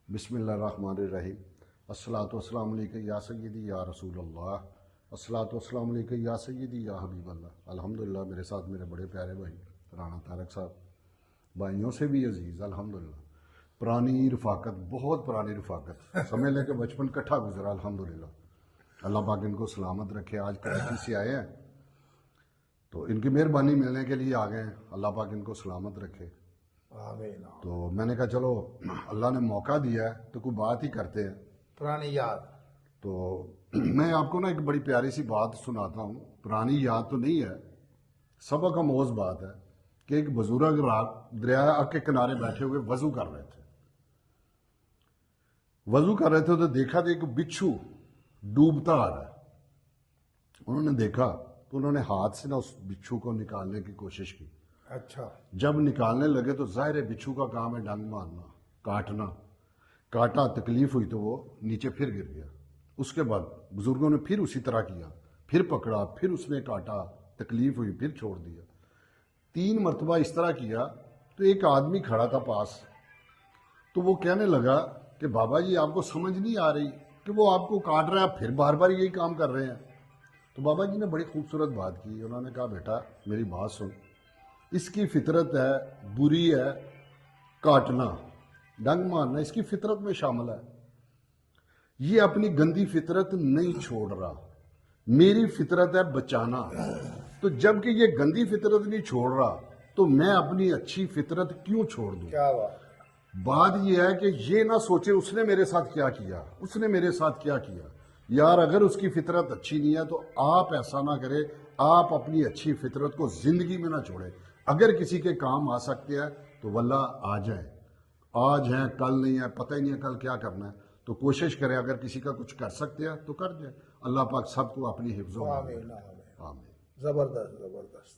बिस्मिल्लाहिर्रहमानिर्रहीम। अस्सलातु वस्सलामु अलैका या सय्यदी या रसूल अल्लाह। अस्सलातु वस्सलामु अलैका या सय्यदी या हबीब अल्लाह। अल्हम्दुलिल्लाह, मेरे साथ मेरे बड़े प्यारे भाई राना तारक साहब, भाइयों से भी अजीज़ अल्हम्दुलिल्लाह। पुरानी रफ़ाकत, बहुत पुरानी रफ़ाकत, समझ लें कि बचपन इकट्ठा गुजरा अल्हम्दुलिल्लाह। अल्लाह पाक इनको सलामत रखे। आज कराची से आए हैं तो इनकी मेहरबानी मिलने के लिए आ गए हैं। अल्लाह पाक इनको सलामत रखे। आमीन। तो मैंने कहा चलो अल्लाह ने मौका दिया है तो कोई बात ही करते हैं। पुरानी याद। तो मैं आपको ना एक बड़ी प्यारी सी बात सुनाता हूँ। पुरानी याद तो नहीं है, सबक आमोज बात है कि एक बुजुर्ग रात दरिया के किनारे बैठे हुए वजू कर रहे थे। वजू कर रहे थे तो देखा कि एक बिच्छू डूबता आ रहा है। उन्होंने देखा तो उन्होंने हाथ से ना उस बिच्छू को निकालने की कोशिश की। अच्छा। जब निकालने लगे तो जाहिर है बिच्छू का काम है डंग मारना, काटना। काटा, तकलीफ हुई तो वो नीचे फिर गिर गया। उसके बाद बुजुर्गों ने फिर उसी तरह किया, फिर पकड़ा, फिर उसने काटा, तकलीफ हुई, फिर छोड़ दिया। 3 मरतबा इस तरह किया तो एक आदमी खड़ा था पास। तो वो कहने लगा कि बाबा जी आपको समझ नहीं आ रही कि वो आपको काट रहा है, आप फिर बार बार यही काम कर रहे हैं। तो बाबा जी ने बड़ी खूबसूरत बात की। उन्होंने कहा बेटा मेरी बात सुन, इसकी फितरत है, बुरी है काटना, डंग मारना, इसकी फितरत में शामिल है। ये अपनी गंदी फितरत नहीं छोड़ रहा, मेरी फितरत है बचाना। तो जबकि ये गंदी फितरत नहीं छोड़ रहा तो मैं अपनी अच्छी फितरत क्यों छोड़ दूं? क्या बात यह है कि ये ना सोचे उसने मेरे साथ क्या किया, उसने मेरे साथ क्या किया। यार अगर उसकी फितरत अच्छी नहीं है तो आप ऐसा ना करें, आप अपनी अच्छी फितरत को जिंदगी में ना छोड़ें। अगर किसी के काम आ सकते हैं तो वल्लाह आ जाए। आज हैं कल नहीं है, पता ही नहीं है कल क्या करना है। तो कोशिश करें, अगर किसी का कुछ कर सकते हैं तो कर जाए। अल्लाह पाक सबको अपनी हिफ्ज़ में आमीन। रखे। आमीन। जबरदस्त जबरदस्त।